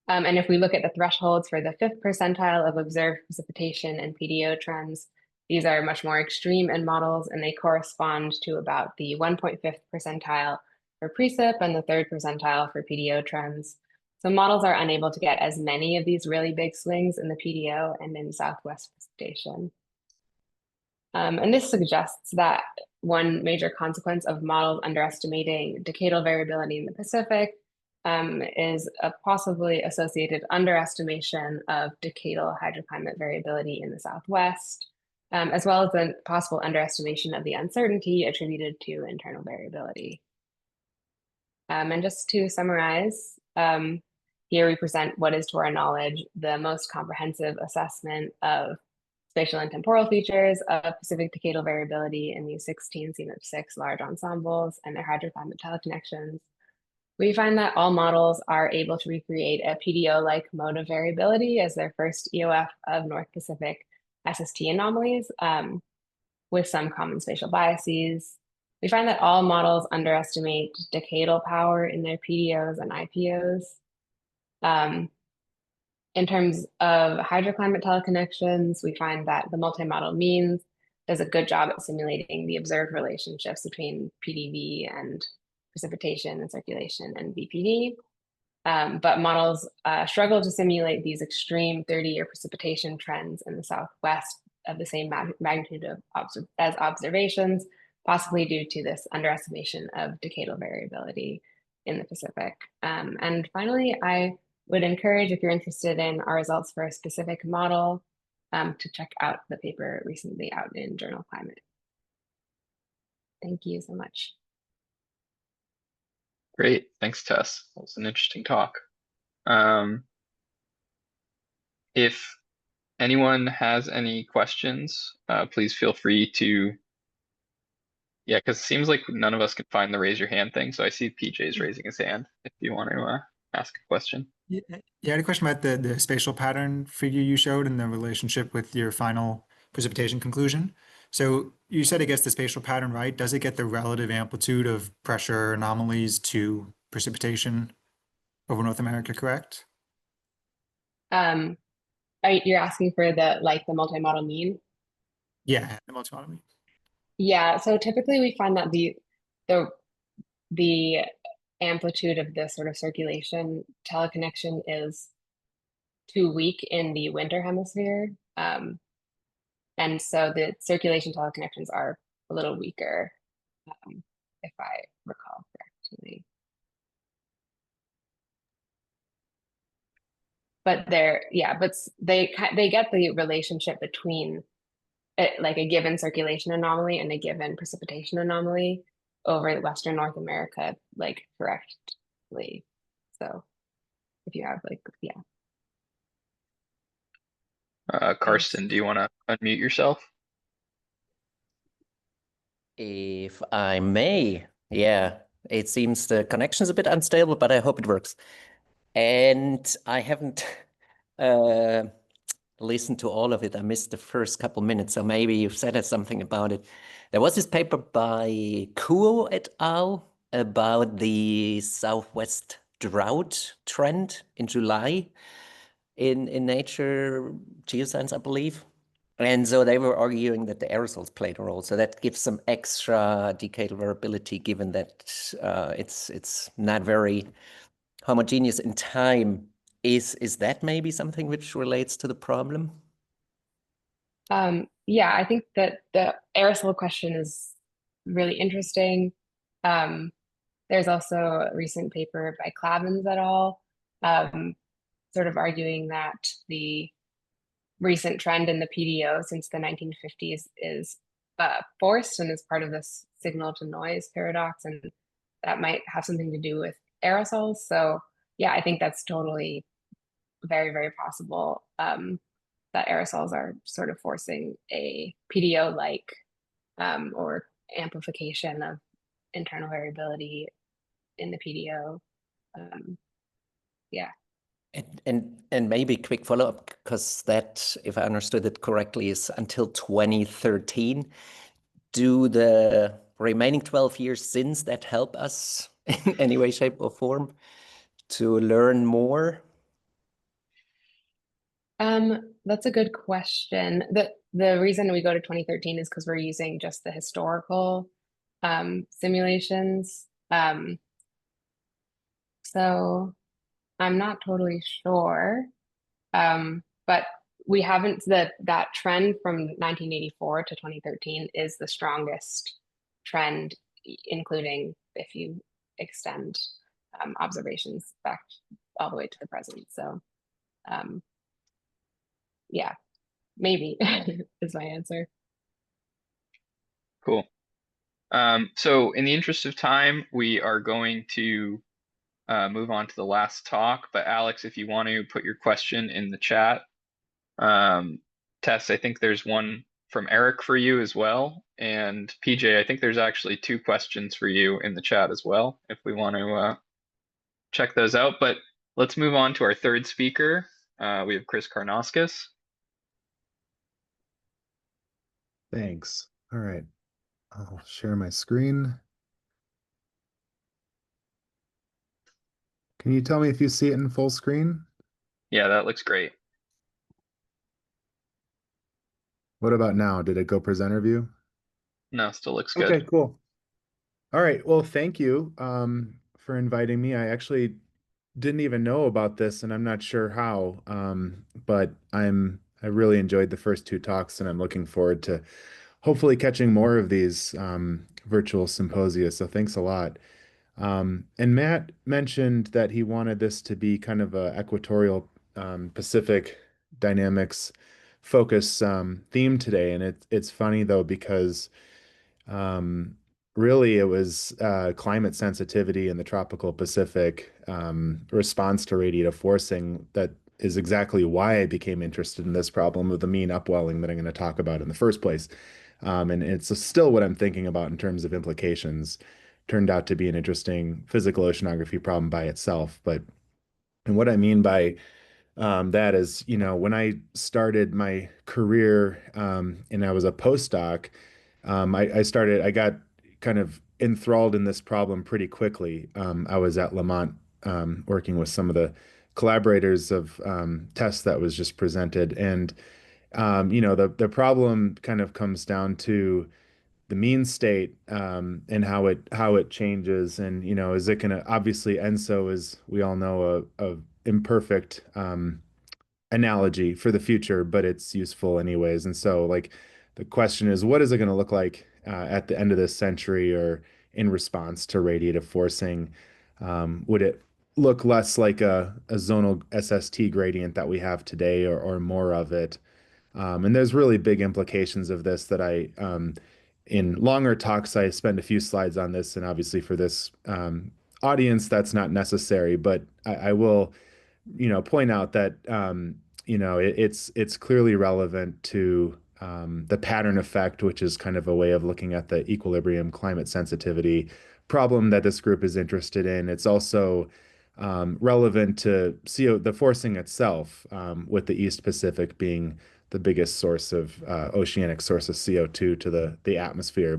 [SPEAKER 3] And if we look at the thresholds for the 5th percentile of observed precipitation and PDO trends, these are much more extreme in models, and they correspond to about the 1.5th percentile for precip and the 3rd percentile for PDO trends. So models are unable to get as many of these really big swings in the PDO and in Southwest precipitation. And this suggests that one major consequence of models underestimating decadal variability in the Pacific is a possibly associated underestimation of decadal hydroclimate variability in the Southwest, as well as a possible underestimation of the uncertainty attributed to internal variability. And just to summarize, here we present what is, to our knowledge, the most comprehensive assessment of spatial and temporal features of Pacific decadal variability in these 16 CMIP6 large ensembles and their hydroclimate teleconnections. We find that all models are able to recreate a PDO-like mode of variability as their first EOF of North Pacific SST anomalies, with some common spatial biases. We find that all models underestimate decadal power in their PDOs and IPOs. In terms of hydroclimate teleconnections, we find that the multi-model means does a good job at simulating the observed relationships between PDV and precipitation and circulation and VPD. But models struggle to simulate these extreme 30-year precipitation trends in the Southwest of the same magnitude as observations, possibly due to this underestimation of decadal variability in the Pacific. And finally, I would encourage, if you're interested in our results for a specific model, to check out the paper recently out in Journal Climate. Thank you so much.
[SPEAKER 1] Great, thanks, Tess. That was an interesting talk. If anyone has any questions, please feel free to, yeah, because it seems like none of us can find the raise your hand thing. So I see PJ's raising his hand if you want to ask a question.
[SPEAKER 2] Yeah, I had a question about the spatial pattern figure you showed and the relationship with your final precipitation conclusion. So you said it gets the spatial pattern right. Does it get the relative amplitude of pressure anomalies to precipitation over North America, correct?
[SPEAKER 3] You're asking for the multi-model mean?
[SPEAKER 2] Yeah, the multi-model mean.
[SPEAKER 3] Yeah, so typically we find that the amplitude of this sort of circulation teleconnection is too weak in the winter hemisphere. And so the circulation teleconnections are a little weaker, if I recall correctly. But they get the relationship between like a given circulation anomaly and a given precipitation anomaly over Western North America, like correctly. So if you have
[SPEAKER 1] Karsten, do you want to unmute yourself?
[SPEAKER 6] If I may, yeah, it seems the connection is a bit unstable, but I hope it works. And I haven't listened to all of it. I missed the first couple minutes, so maybe you've said something about it. There was this paper by Kuo et al. About the Southwest drought trend in July in Nature Geoscience, I believe. And so they were arguing that the aerosols played a role. So that gives some extra decadal variability, given that it's not very homogeneous in time. Is that maybe something which relates to the problem?
[SPEAKER 3] Yeah, I think that the aerosol question is really interesting. There's also a recent paper by Clavins et al. Sort of arguing that the recent trend in the PDO since the 1950s is forced and is part of this signal to noise paradox, and that might have something to do with aerosols. So yeah, I think that's totally very, very possible that aerosols are sort of forcing a PDO-like or amplification of internal variability in the PDO. Yeah.
[SPEAKER 6] And maybe quick follow-up, because that, if I understood it correctly, is until 2013. Do the remaining 12 years since that help us in any way, shape, or form to learn more?
[SPEAKER 3] That's a good question. The reason we go to 2013 is because we're using just the historical simulations. So I'm not totally sure. But we haven't that trend from 1984 to 2013 is the strongest trend, including if you extend observations back all the way to the present. So yeah, maybe is my answer.
[SPEAKER 1] Cool. So in the interest of time, we are going to move on to the last talk. But Alex, if you want to put your question in the chat. Tess, I think there's one from Eric for you as well. And PJ, I think there's actually 2 questions for you in the chat as well, if we want to check those out. But let's move on to our third speaker. We have Kris Karnauskas.
[SPEAKER 7] Thanks. All right. I'll share my screen. Can you tell me if you see it in full screen?
[SPEAKER 1] Yeah, that looks great.
[SPEAKER 7] What about now? Did it go presenter view?
[SPEAKER 1] No, still looks good.
[SPEAKER 7] Okay, cool. All right. Well, thank you for inviting me. I actually didn't even know about this, and I'm not sure how, but I really enjoyed the first 2 talks, and I'm looking forward to hopefully catching more of these virtual symposia. So thanks a lot. And Matt mentioned that he wanted this to be kind of a equatorial Pacific dynamics focus theme today. And it's funny though, because really it was climate sensitivity in the tropical Pacific response to radiative forcing that is exactly why I became interested in this problem of the mean upwelling that I'm going to talk about in the first place. And it's still what I'm thinking about in terms of implications. Turned out to be an interesting physical oceanography problem by itself. And what I mean by that is, when I started my career and I was a postdoc, I got kind of enthralled in this problem pretty quickly. I was at Lamont working with some of the collaborators of Tess that was just presented. And, the problem kind of comes down to the mean state and how it changes. And, is it going to, obviously ENSO is, we all know, a imperfect analogy for the future, but it's useful anyways. And so like the question is, what is it going to look like at the end of this century or in response to radiative forcing? Would it look less like a zonal SST gradient that we have today or more of it? And there's really big implications of this that in longer talks, I spend a few slides on this, and obviously for this audience, that's not necessary, but I will, point out that, it's clearly relevant to the pattern effect, which is kind of a way of looking at the equilibrium climate sensitivity problem that this group is interested in. It's also relevant to the forcing itself, with the East Pacific being the biggest source of oceanic source of CO2 to the atmosphere.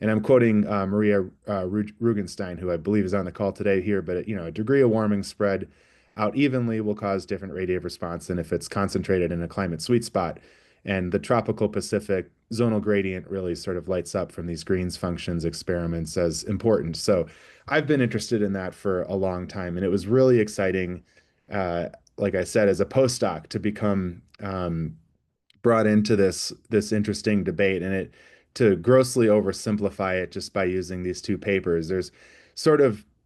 [SPEAKER 7] And I'm quoting Maria Rugenstein, who I believe is on the call today here, but a degree of warming spread out evenly will cause different radiative response than if it's concentrated in a climate sweet spot. And the tropical Pacific zonal gradient really sort of lights up from these Green's functions experiments as important. So I've been interested in that for a long time, and it was really exciting, like I said, as a postdoc to become brought into this interesting debate, and to grossly oversimplify it just by using these 2 papers. There's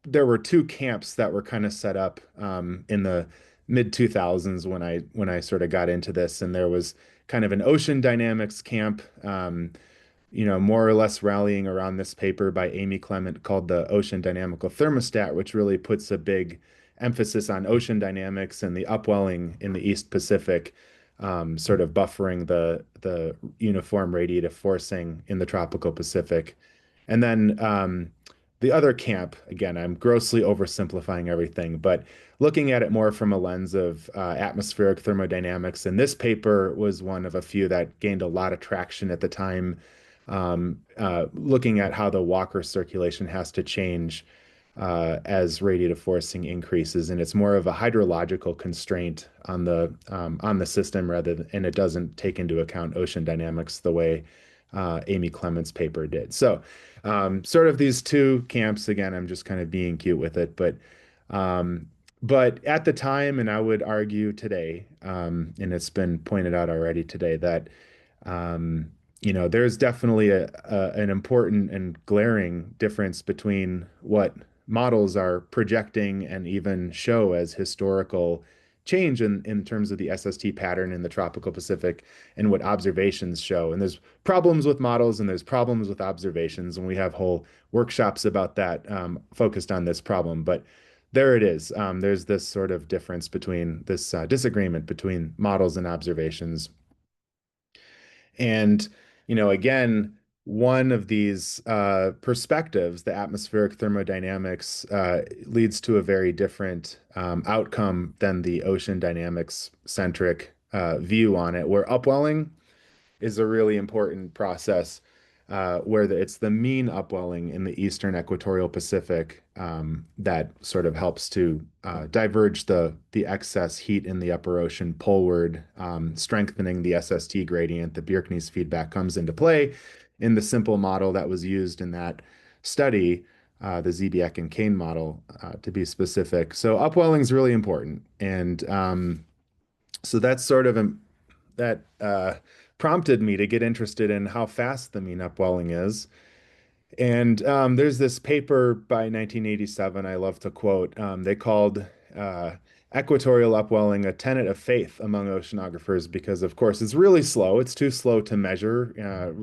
[SPEAKER 7] there were two camps that were kind of set up in the mid 2000s when I sort of got into this, and there was kind of an ocean dynamics camp, more or less rallying around this paper by Amy Clement called the Ocean Dynamical Thermostat, which really puts a big emphasis on ocean dynamics and the upwelling in the East Pacific, sort of buffering the uniform radiative forcing in the tropical Pacific. And then the other camp, again, I'm grossly oversimplifying everything, but looking at it more from a lens of atmospheric thermodynamics. And this paper was one of a few that gained a lot of traction at the time, looking at how the Walker circulation has to change as radiative forcing increases, and it's more of a hydrological constraint on the system and it doesn't take into account ocean dynamics the way Amy Clement's paper did. So sort of these two camps, again, I'm just kind of being cute with it, but at the time, and I would argue today, and it's been pointed out already today, that there's definitely an important and glaring difference between what models are projecting and even show as historical change in terms of the SST pattern in the tropical Pacific and what observations show. And there's problems with models and there's problems with observations, and we have whole workshops about that focused on this problem. But there it is. There's this sort of difference between this disagreement between models and observations. And, again, one of these perspectives, the atmospheric thermodynamics, leads to a very different outcome than the ocean dynamics centric view on it, where upwelling is a really important process, where it's the mean upwelling in the eastern equatorial Pacific that sort of helps to diverge the excess heat in the upper ocean poleward, strengthening the SST gradient. The Bjerknes feedback comes into play in the simple model that was used in that study, the Ziebiek and Kane model, to be specific. So upwelling is really important. And so that's sort of that prompted me to get interested in how fast the mean upwelling is. And there's this paper by 1987 I love to quote. They called equatorial upwelling a tenet of faith among oceanographers because, of course, it's really slow. It's too slow to measure,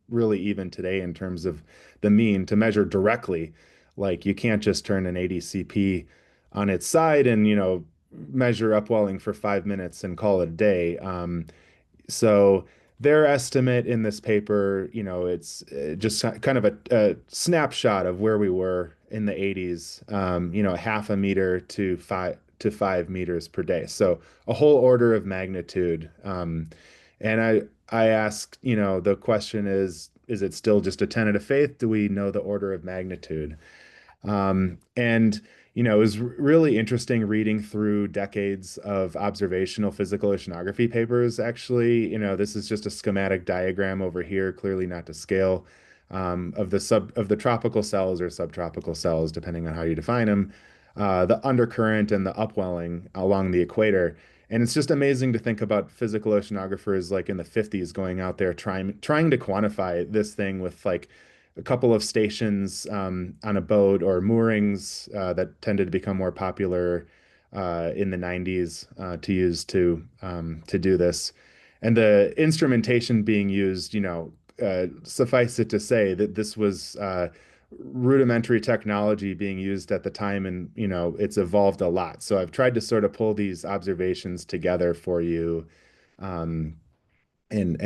[SPEAKER 7] really even today in terms of the mean, to measure directly. Like you can't just turn an ADCP on its side and, measure upwelling for 5 minutes and call it a day. So their estimate in this paper, it's just kind of a snapshot of where we were in the 80s, half a meter to 5 meters per day. So a whole order of magnitude. And I asked, the question is it still just a tenet of faith? Do we know the order of magnitude? And it was really interesting reading through decades of observational physical oceanography papers. Actually, this is just a schematic diagram over here, clearly not to scale, of the tropical cells or subtropical cells, depending on how you define them, the undercurrent and the upwelling along the equator. And it's just amazing to think about physical oceanographers like in the 50s going out there trying to quantify this thing with like a couple of stations on a boat or moorings that tended to become more popular in the 90s to use to do this. And the instrumentation being used, suffice it to say that this was rudimentary technology being used at the time, and it's evolved a lot. So I've tried to sort of pull these observations together for you and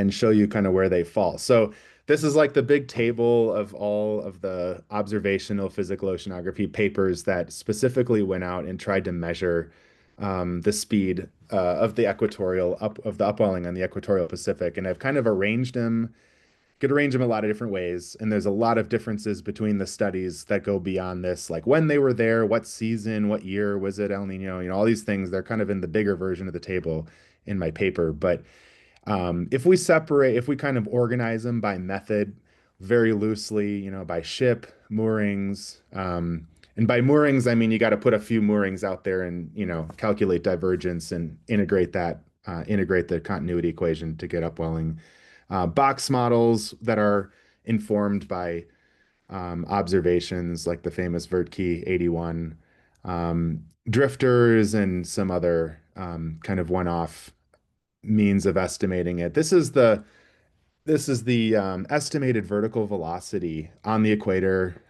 [SPEAKER 7] show you kind of where they fall. So this is like the big table of all of the observational physical oceanography papers that specifically went out and tried to measure the speed of the upwelling on the equatorial Pacific. And I've kind of could arrange them a lot of different ways. And there's a lot of differences between the studies that go beyond this, like when they were there, what season, what year was it, El Nino, all these things, they're kind of in the bigger version of the table in my paper. But if we kind of organize them by method very loosely, by ship, moorings, and by moorings, I mean, you got to put a few moorings out there and, calculate divergence and integrate the continuity equation to get upwelling. Box models that are informed by observations like the famous Vertkey 81, drifters, and some other kind of one-off means of estimating it. This is the estimated vertical velocity on the equator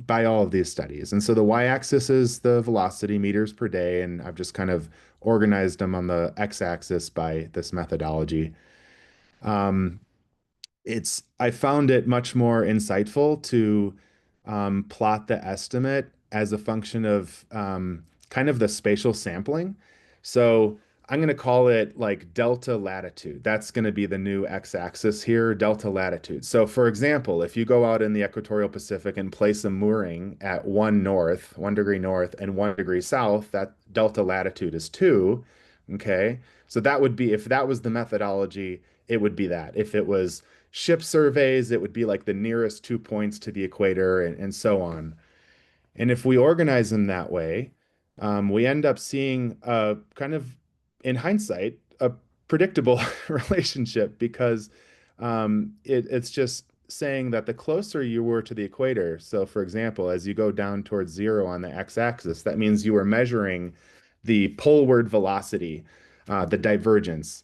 [SPEAKER 7] by all of these studies. And so the y-axis is the velocity meters per day, and I've just kind of organized them on the x-axis by this methodology. I found it much more insightful to plot the estimate as a function of kind of the spatial sampling. So I'm going to call it like delta latitude. That's going to be the new x-axis here, delta latitude. So for example, if you go out in the equatorial Pacific and place a mooring at 1 degree north, and 1 degree south, that delta latitude is 2. Okay. So that would be, if that was the methodology, it would be that. If it was ship surveys, it would be like the nearest 2 points to the equator, and so on. And if we organize them that way, we end up seeing a kind of, in hindsight, a predictable relationship, because it's just saying that the closer you were to the equator, so for example, as you go down towards 0 on the x-axis, that means you were measuring the poleward velocity, the divergence.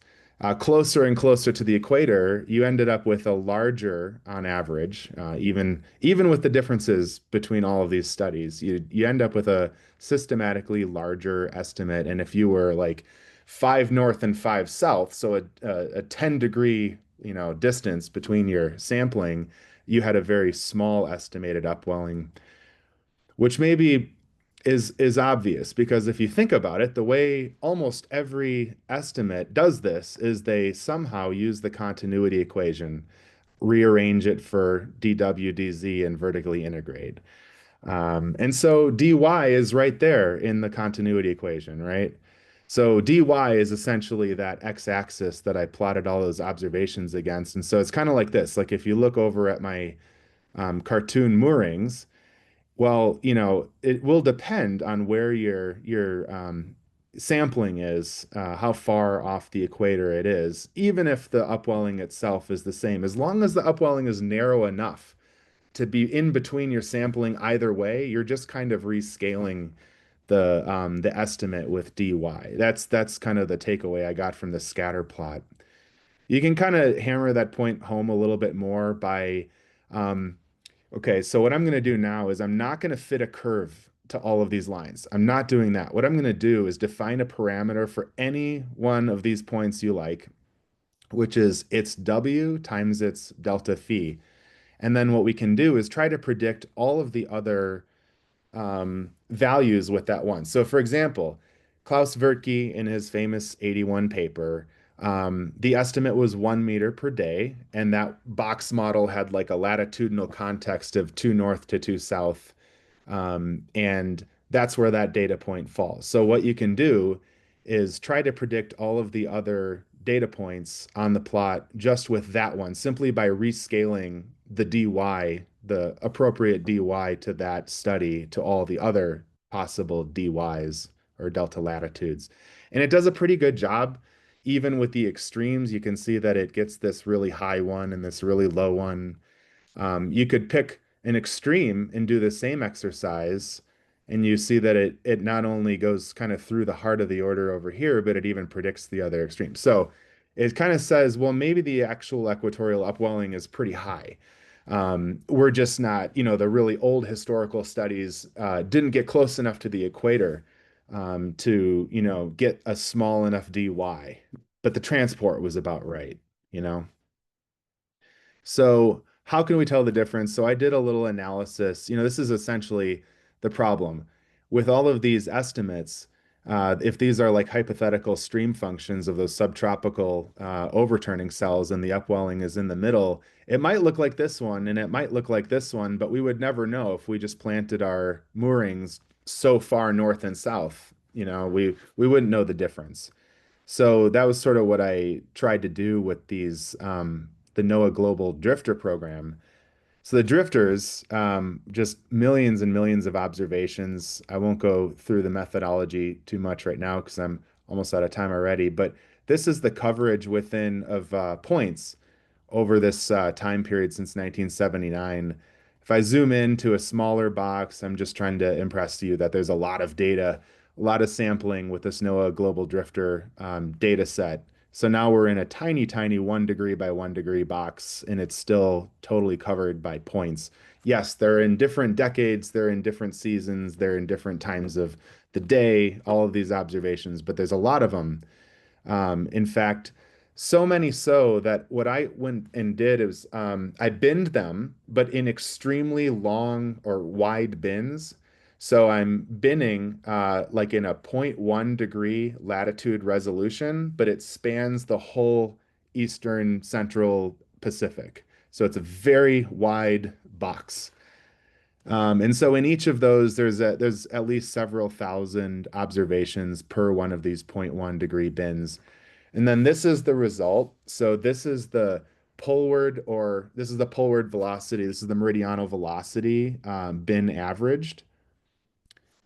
[SPEAKER 7] Closer and closer to the equator, you ended up with a larger, on average, even with the differences between all of these studies, you end up with a systematically larger estimate. And if you were like 5 north and 5 south, so a 10-degree distance between your sampling, you had a very small estimated upwelling, which maybe is obvious, because if you think about it, the way almost every estimate does this is they somehow use the continuity equation, rearrange it for dw, dz, and vertically integrate. And so dy is right there in the continuity equation, right? So dy is essentially that x-axis that I plotted all those observations against. And so it's kind of like this. Like if you look over at my cartoon moorings, well, it will depend on where your sampling is, how far off the equator it is, even if the upwelling itself is the same. As long as the upwelling is narrow enough to be in between your sampling either way, you're just kind of rescaling the estimate with dy. That's kind of the takeaway I got from the scatter plot. You can kind of hammer that point home a little bit more by okay, so what I'm going to do now is I'm not going to fit a curve to all of these lines. I'm not doing that. What I'm going to do is define a parameter for any one of these points you like, which is its W times its delta phi. And then what we can do is try to predict all of the other values with that one. So for example, Klaus Vertkey in his famous 81 paper, the estimate was 1 meter per day, and that box model had like a latitudinal context of 2 north to 2 south, and that's where that data point falls. So what you can do is try to predict all of the other data points on the plot just with that one, simply by rescaling the dy, the appropriate dy to that study, to all the other possible dys or delta latitudes. And it does a pretty good job. Even with the extremes, you can see that it gets this really high one and this really low one. You could pick an extreme and do the same exercise, and you see that it not only goes kind of through the heart of the order over here, but it even predicts the other extreme. So it kind of says, well, maybe the actual equatorial upwelling is pretty high. We're just not, the really old historical studies didn't get close enough to the equator to, get a small enough dy, but the transport was about right. So how can we tell the difference? So I did a little analysis. This is essentially the problem. With all of these estimates, if these are like hypothetical stream functions of those subtropical overturning cells and the upwelling is in the middle, it might look like this one and it might look like this one, but we would never know if we just planted our moorings so far north and south. We wouldn't know the difference. So that was sort of what I tried to do with these the NOAA Global Drifter Program. So the drifters, just millions and millions of observations. I won't go through the methodology too much right now because I'm almost out of time already, but this is the coverage within of points over this time period since 1979. If I zoom into a smaller box, I'm just trying to impress you that there's a lot of data, a lot of sampling with this NOAA Global Drifter data set. So now we're in a tiny, tiny 1 degree by 1 degree box, and it's still totally covered by points. Yes, they're in different decades, they're in different seasons, they're in different times of the day, all of these observations, but there's a lot of them. In fact, so many so that what I went and did is I binned them, but in extremely long or wide bins. So I'm binning like in a 0.1 degree latitude resolution, but it spans the whole Eastern Central Pacific. So it's a very wide box. And so in each of those, there's at least several thousand observations per one of these 0.1 degree bins. And then this is the result. So this is the poleward, or this is the poleward velocity. This is the meridional velocity bin averaged.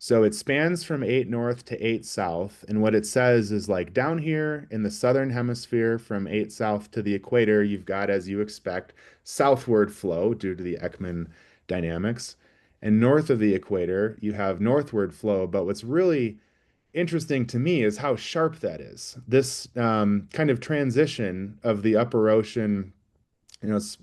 [SPEAKER 7] So it spans from 8 north to 8 south. And what it says is like down here in the southern hemisphere from 8 south to the equator, you've got, as you expect, southward flow due to the Ekman dynamics. And north of the equator, you have northward flow. But what's really interesting to me is how sharp that is. This kind of transition of the upper ocean,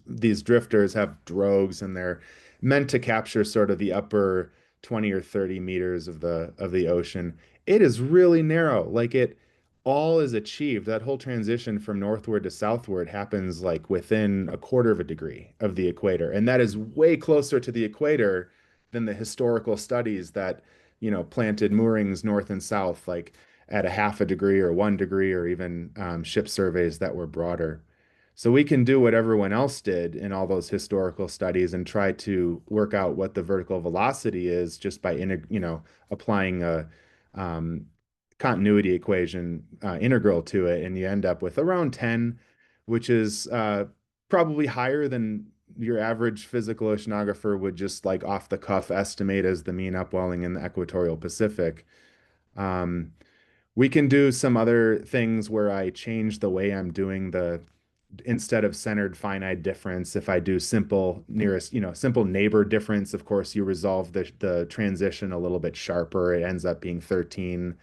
[SPEAKER 7] these drifters have drogues and they're meant to capture sort of the upper 20 or 30 meters of the ocean. It is really narrow. Like it all is achieved. That whole transition from northward to southward happens like within a quarter of a degree of the equator. And that is way closer to the equator than the historical studies that, planted moorings north and south, like at a half a degree or 1 degree, or even ship surveys that were broader. So we can do what everyone else did in all those historical studies and try to work out what the vertical velocity is just by applying a continuity equation integral to it, and you end up with around 10, which is probably higher than your average physical oceanographer would just like off the cuff estimate as the mean upwelling in the equatorial Pacific. We can do some other things where I change the way I'm doing instead of centered finite difference, if I do simple neighbor difference, of course, you resolve the transition a little bit sharper. It ends up being 13.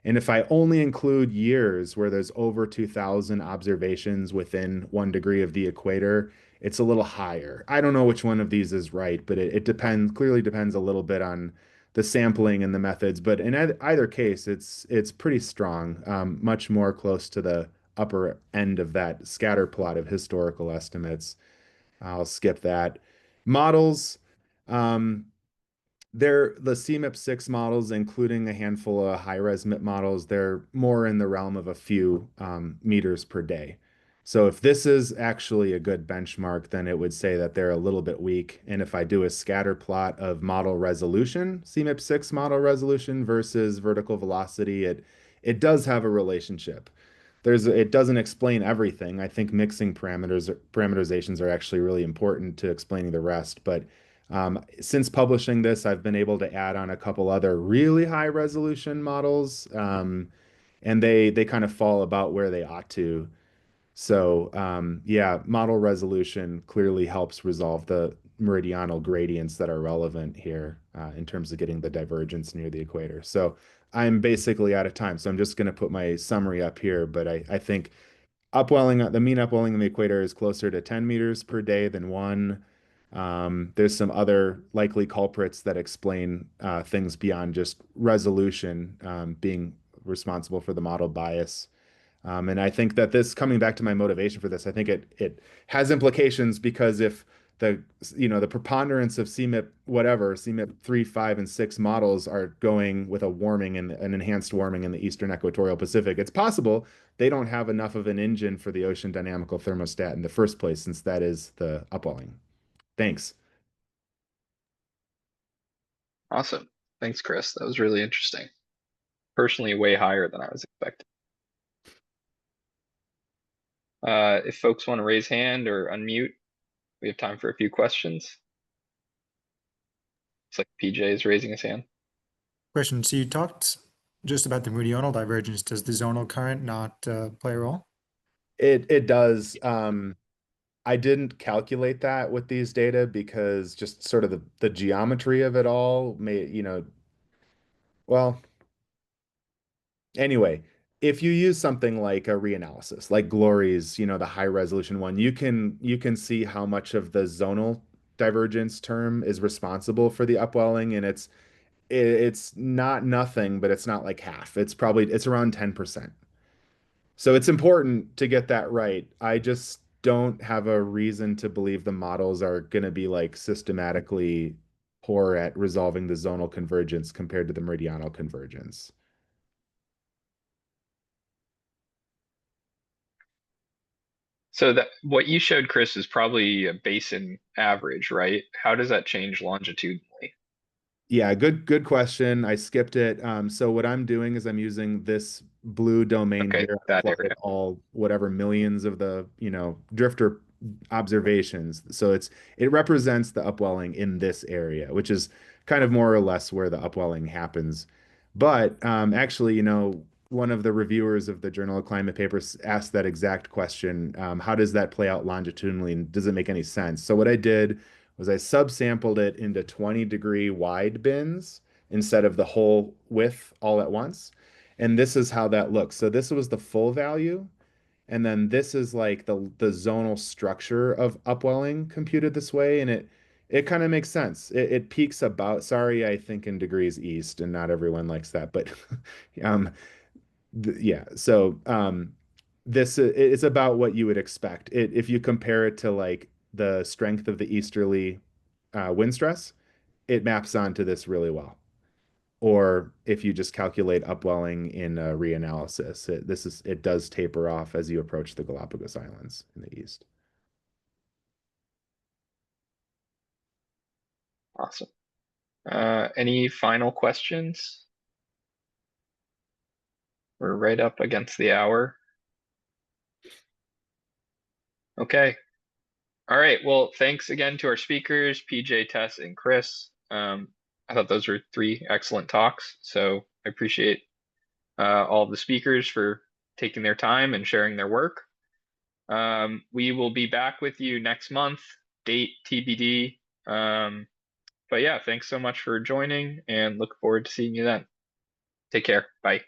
[SPEAKER 7] And if I only include years where there's over 2,000 observations within 1 degree of the equator, it's a little higher. I don't know which one of these is right, but it clearly depends a little bit on the sampling and the methods. But in either case, it's pretty strong, much more close to the upper end of that scatter plot of historical estimates. I'll skip that. Models. They're the CMIP6 models, including a handful of high-res MIP models. They're more in the realm of a few meters per day. So if this is actually a good benchmark, then it would say that they're a little bit weak. And if I do a scatter plot of model resolution, CMIP6 model resolution versus vertical velocity, it does have a relationship. It doesn't explain everything. I think mixing parameterizations are actually really important to explaining the rest. But since publishing this, I've been able to add on a couple other really high resolution models, and they kind of fall about where they ought to. So yeah, model resolution clearly helps resolve the meridional gradients that are relevant here in terms of getting the divergence near the equator. So I'm basically out of time, so I'm just going to put my summary up here. But I think the mean upwelling in the equator is closer to 10 meters per day than 1. There's some other likely culprits that explain things beyond just resolution being responsible for the model bias. And I think that coming back to my motivation for this, I think it has implications, because if the preponderance of CMIP 3, 5, and 6 models are going with an enhanced warming in the Eastern Equatorial Pacific, it's possible they don't have enough of an engine for the ocean dynamical thermostat in the first place, since that is the upwelling. Thanks.
[SPEAKER 1] Awesome. Thanks, Kris. That was really interesting. Personally, way higher than I was expecting. If folks want to raise hand or unmute, we have time for a few questions. Looks like PJ is raising his hand.
[SPEAKER 2] Question. So you talked just about the meridional divergence. Does the zonal current not play a role?
[SPEAKER 7] It does. I didn't calculate that with these data because just sort of the geometry of it all may, well, anyway, if you use something like a reanalysis, like Glory's, the high resolution one, you can see how much of the zonal divergence term is responsible for the upwelling, and it's not nothing, but it's not like half. It's around 10%. So it's important to get that right. I just don't have a reason to believe the models are going to be like systematically poor at resolving the zonal convergence compared to the meridional convergence.
[SPEAKER 1] So that what you showed, Kris, is probably a basin average, right? How does that change longitudinally?
[SPEAKER 7] Yeah, good question. I skipped it. So what I'm doing is I'm using this blue domain
[SPEAKER 1] Okay,
[SPEAKER 7] here,
[SPEAKER 1] that
[SPEAKER 7] plotted
[SPEAKER 1] area.
[SPEAKER 7] all whatever millions of the, drifter observations. So it represents the upwelling in this area, which is kind of more or less where the upwelling happens. But actually, one of the reviewers of the Journal of Climate papers asked that exact question. How does that play out longitudinally, and does it make any sense? So what I did was I subsampled it into 20-degree wide bins instead of the whole width all at once. And this is how that looks. So this was the full value. And then this is like the zonal structure of upwelling computed this way. And it kind of makes sense. It peaks about, sorry, I think in degrees east, and not everyone likes that, but yeah. So this is about what you would expect. If you compare it to like the strength of the easterly wind stress, it maps onto this really well. Or if you just calculate upwelling in a reanalysis, it does taper off as you approach the Galapagos Islands in the east.
[SPEAKER 1] Awesome. Any final questions? We're right up against the hour. Okay. All right. Well, thanks again to our speakers, PJ, Tess, and Kris. I thought those were 3 excellent talks. So I appreciate all of the speakers for taking their time and sharing their work. We will be back with you next month, date TBD. But yeah, thanks so much for joining and look forward to seeing you then. Take care. Bye.